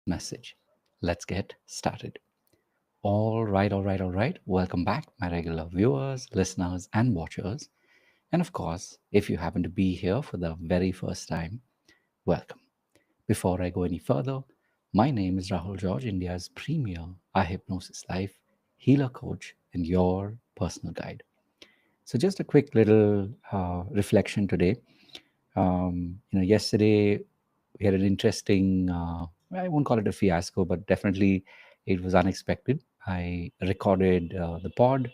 this message. Let's get started. All right. Welcome back, my regular viewers, listeners, and watchers. And of course, if you happen to be here for the very first time, welcome. Before I go any further, my name is Rahul George, India's premier eye hypnosis life healer coach and your personal guide. So, just a quick little reflection today. Yesterday we had an interesting, I won't call it a fiasco, but definitely it was unexpected. I recorded the pod,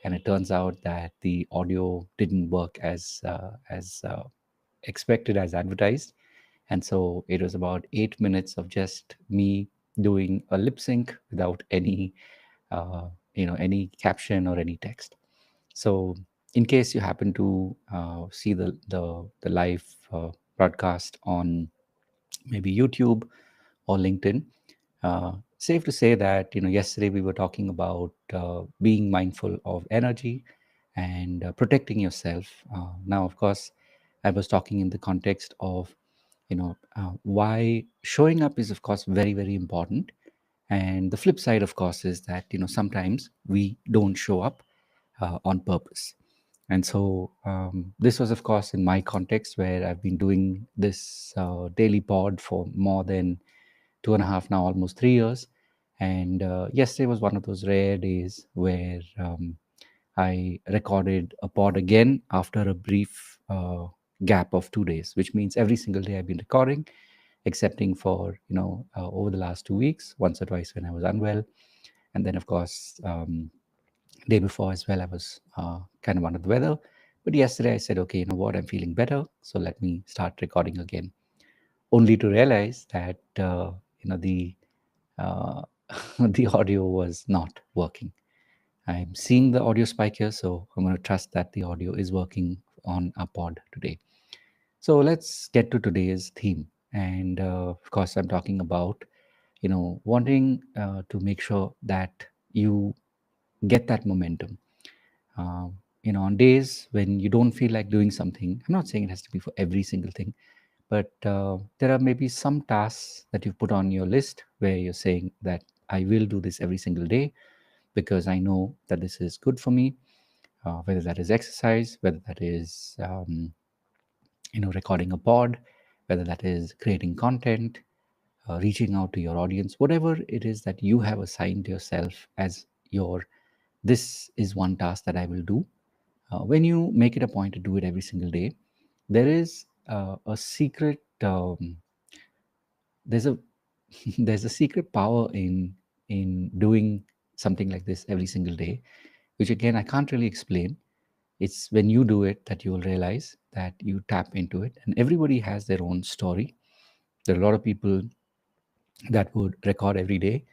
and it turns out that the audio didn't work as expected, as advertised. And so it was about 8 minutes of just me doing a lip sync without any caption or any text. So, in case you happen to see the live broadcast on maybe YouTube or LinkedIn, safe to say that yesterday we were talking about being mindful of energy and protecting yourself. Now, of course, I was talking in the context of why showing up is of course very important, and the flip side of course is that sometimes we don't show up on purpose. And so this was, of course, in my context where I've been doing this daily pod for more than 2.5 now, almost 3 years. And yesterday was one of those rare days where I recorded a pod again after a brief gap of 2 days, which means every single day I've been recording, excepting for over the last 2 weeks, once or twice when I was unwell, and then of course day before as well I was kind of under the weather. But yesterday I said, okay, you know what, I'm feeling better, so let me start recording again, only to realize that the uh, the audio was not working. I'm seeing the audio spike here, so I'm going to trust that the audio is working on our pod today. So let's get to today's theme. And of course, I'm talking about, wanting to make sure that you get that momentum. On days when you don't feel like doing something, I'm not saying it has to be for every single thing, but there are maybe some tasks that you put on your list where you're saying that I will do this every single day because I know that this is good for me, whether that is exercise, whether that is recording a pod, whether that is creating content, reaching out to your audience, whatever it is that you have assigned yourself as your this is one task that I will do. When you make it a point to do it every single day, there is a secret. There's a there's a secret power in doing something like this every single day, which again I can't really explain. It's when you do it that you will realize that you tap into it, and everybody has their own story. There are a lot of people that would record every day,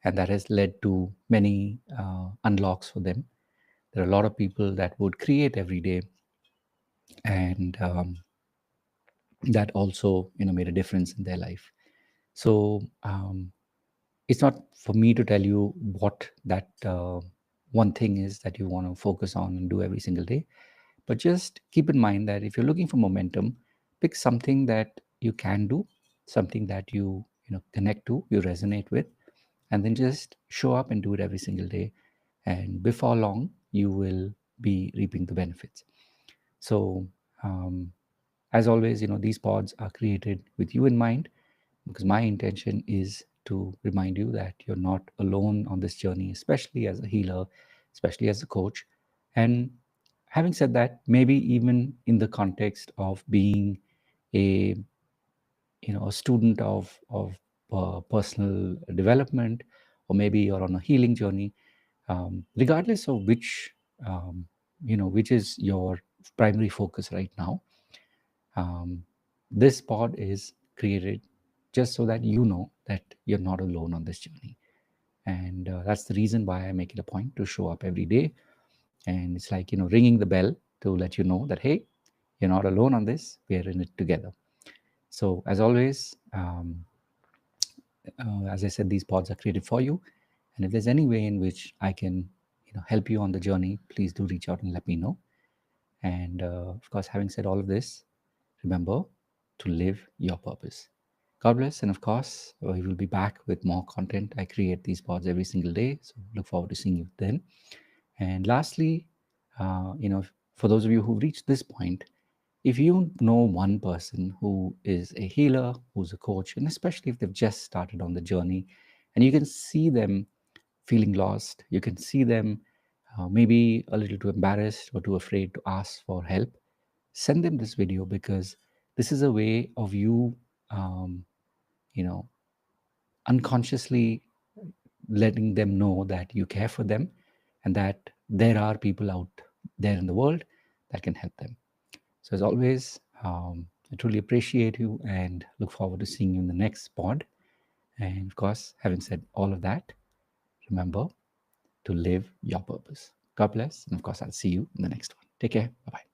and that has led to many unlocks for them. There are a lot of people that would create every day, and that also made a difference in their life. So it's not for me to tell you what that one thing is that you want to focus on and do every single day, but just keep in mind that if you're looking for momentum, pick something that you can do, something that you connect to, you resonate with, and then just show up and do it every single day, and before long you will be reaping the benefits. So um, as always, these pods are created with you in mind, because my intention is to remind you that you're not alone on this journey, especially as a healer, especially as a coach. And having said that, maybe even in the context of being a a student of personal development, or maybe you're on a healing journey, regardless of um, which is your primary focus right now. um, this pod is created just so that you know that you're not alone on this journey. And that's the reason why I make it a point to show up every day. And it's like, ringing the bell to let you know that, hey, you're not alone on this. We're in it together. So, as always, as I said, these pods are created for you. And if there's any way in which I can, help you on the journey, please do reach out and let me know. And of course, having said all of this, remember to live your purpose. God bless. And of course, we will be back with more content. I create these pods every single day. So look forward to seeing you then. And lastly, for those of you who've reached this point, if you know one person who is a healer, who's a coach, and especially if they've just started on the journey, and you can see them feeling lost, you can see them maybe a little too embarrassed or too afraid to ask for help, send them this video because this is a way of you, um, you know, unconsciously letting them know that you care for them and that there are people out there in the world that can help them. So, as always, I truly appreciate you and look forward to seeing you in the next pod. And of course, having said all of that, remember to live your purpose. God bless. And of course, I'll see you in the next one. Take care. Bye bye.